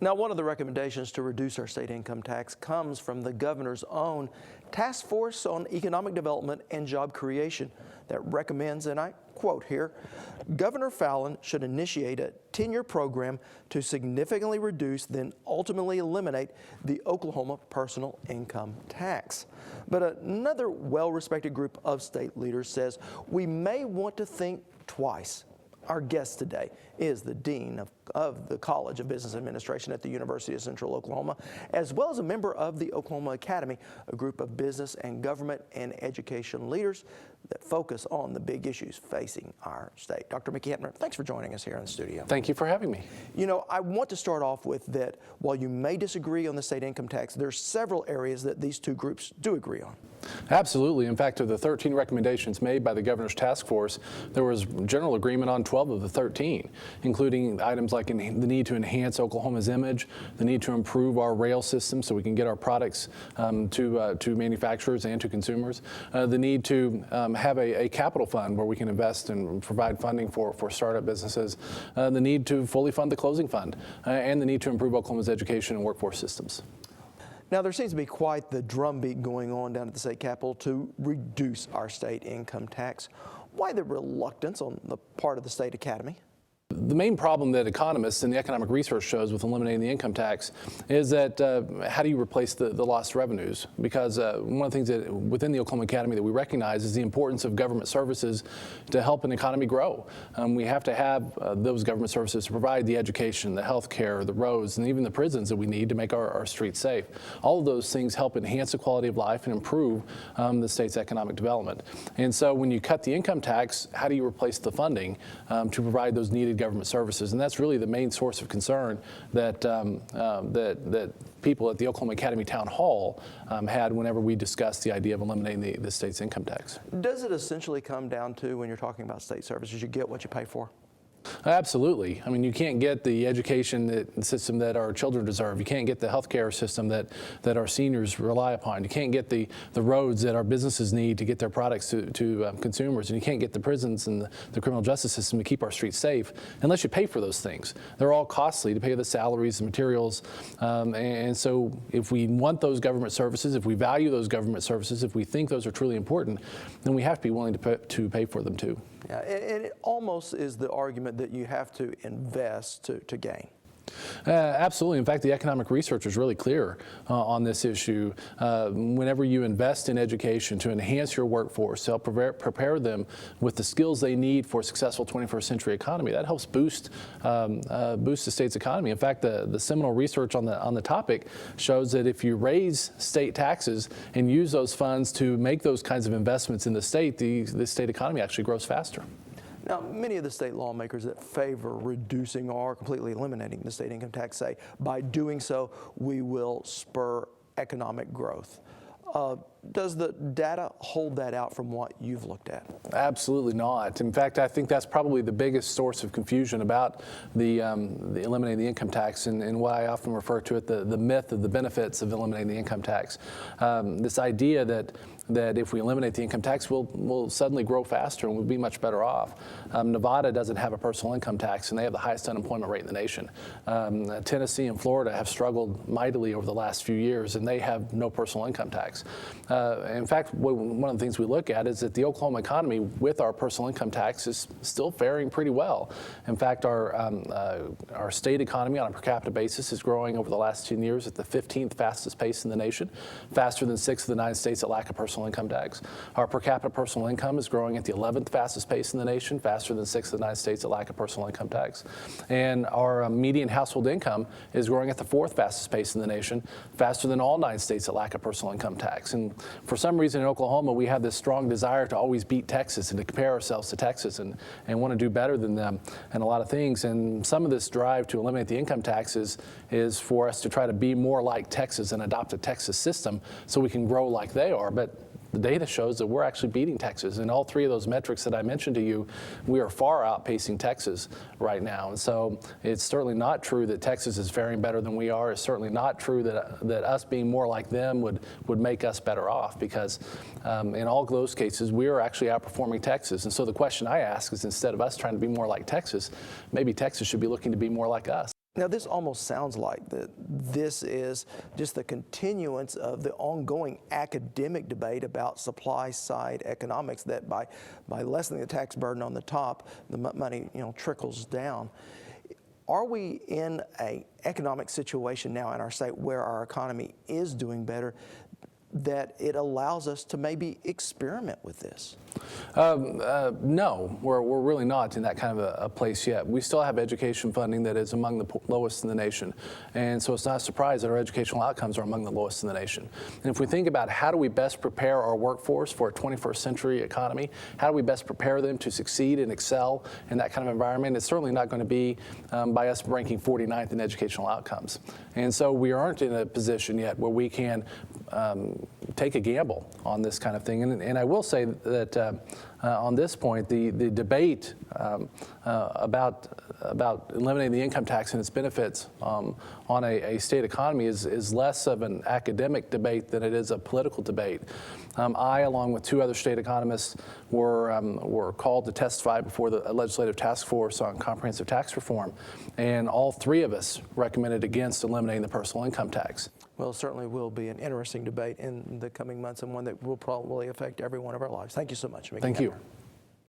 Now, one of the recommendations to reduce our state income tax comes from the governor's own Task Force on Economic Development and Job Creation that recommends, and I quote here, Governor Fallin should initiate a 10-year program to significantly reduce, then ultimately eliminate the Oklahoma personal income tax. But another well-respected group of state leaders says we may want to think twice. Our guest today is the Dean of the College of Business Administration at the University of Central Oklahoma, as well as a member of the Oklahoma Academy, a group of business and government and education leaders that focus on the big issues facing our state. Dr. Mickey Hepner, thanks for joining us here in the studio. Thank you for having me. You know, I want to start off with that while you may disagree on the state income tax, there's several areas that these two groups do agree on. Absolutely. In fact, of the 13 recommendations made by the governor's task force, there was general agreement on 12 of the 13, including items like the need to enhance Oklahoma's image, the need to improve our rail system so we can get our products to manufacturers and to consumers, the need to have a capital fund where we can invest and provide funding for startup businesses, the need to fully fund the closing fund, and the need to improve Oklahoma's education and workforce systems. Now, there seems to be quite the drumbeat going on down at the state capitol to reduce our state income tax. Why the reluctance on the part of the state academy? The main problem that economists and the economic research shows with eliminating the income tax is that how do you replace the lost revenues? Because one of the things that within the Oklahoma Academy that we recognize is the importance of government services to help an economy grow. We have to have those government services to provide the education, the health care, the roads, and even the prisons that we need to make our streets safe. All of those things help enhance the quality of life and improve the state's economic development. And so when you cut the income tax, how do you replace the funding to provide those needed government services? And that's really the main source of concern that that people at the Oklahoma Academy Town Hall had whenever we discussed the idea of eliminating the state's income tax. Does it essentially come down to, when you're talking about state services, you get what you pay for? Absolutely. I mean, you can't get the education system that our children deserve. You can't get the healthcare system that our seniors rely upon. You can't get the roads that our businesses need to get their products to consumers. And you can't get the prisons and the criminal justice system to keep our streets safe unless you pay for those things. They're all costly to pay the salaries, the materials. And so if we want those government services, if we value those government services, if we think those are truly important, then we have to be willing to pay for them too. Yeah, and it almost is the argument that you have to invest to gain. Absolutely. In fact, the economic research is really clear on this issue. Whenever you invest in education to enhance your workforce, to help prepare them with the skills they need for a successful 21st century economy, that helps boost the state's economy. In fact, the seminal research on the topic shows that if you raise state taxes and use those funds to make those kinds of investments in the state, the state economy actually grows faster. Now, many of the state lawmakers that favor reducing or completely eliminating the state income tax say by doing so, we will spur economic growth. Does the data hold that out from what you've looked at? Absolutely not. In fact, I think that's probably the biggest source of confusion about the eliminating the income tax and what I often refer to it, the myth of the benefits of eliminating the income tax. This idea that if we eliminate the income tax, we'll suddenly grow faster and we'll be much better off. Nevada doesn't have a personal income tax, and they have the highest unemployment rate in the nation. Tennessee and Florida have struggled mightily over the last few years, and they have no personal income tax. In fact, one of the things we look at is that the Oklahoma economy with our personal income tax is still faring pretty well. In fact, our state economy on a per capita basis is growing over the last 10 years at the 15th fastest pace in the nation, faster than 6 of the 9 states that lack a personal income tax. Our per capita personal income is growing at the 11th fastest pace in the nation, faster than 6 of the 9 states that lack a personal income tax. And our median household income is growing at the 4th fastest pace in the nation, faster than all 9 states that lack a personal income tax. And for some reason in Oklahoma, we have this strong desire to always beat Texas and to compare ourselves to Texas and want to do better than them in a lot of things. And some of this drive to eliminate the income taxes is for us to try to be more like Texas and adopt a Texas system so we can grow like they are. But the data shows that we're actually beating Texas. In all 3 of those metrics that I mentioned to you, we are far outpacing Texas right now. And so it's certainly not true that Texas is faring better than we are. It's certainly not true that us being more like them would make us better off, because in all of those cases, we are actually outperforming Texas. And so the question I ask is, instead of us trying to be more like Texas, maybe Texas should be looking to be more like us. Now, this almost sounds like that this is just the continuance of the ongoing academic debate about supply-side economics, that by lessening the tax burden on the top, the money trickles down. Are we in an economic situation now in our state where our economy is doing better, that it allows us to maybe experiment with this? No, we're really not in that kind of a place yet. We still have education funding that is among the lowest in the nation. And so it's not a surprise that our educational outcomes are among the lowest in the nation. And if we think about how do we best prepare our workforce for a 21st century economy, how do we best prepare them to succeed and excel in that kind of environment, it's certainly not going to be by us ranking 49th in educational outcomes. And so we aren't in a position yet where we can take a gamble on this kind of thing. And I will say that on this point, the debate about eliminating the income tax and its benefits on a state economy is less of an academic debate than it is a political debate. I, along with two other state economists, were called to testify before the legislative task force on comprehensive tax reform, and all three of us recommended against eliminating the personal income tax. Well, it certainly will be an interesting debate in the coming months, and one that will probably affect every one of our lives. Thank you so much, Mickey Thank you. Hepner.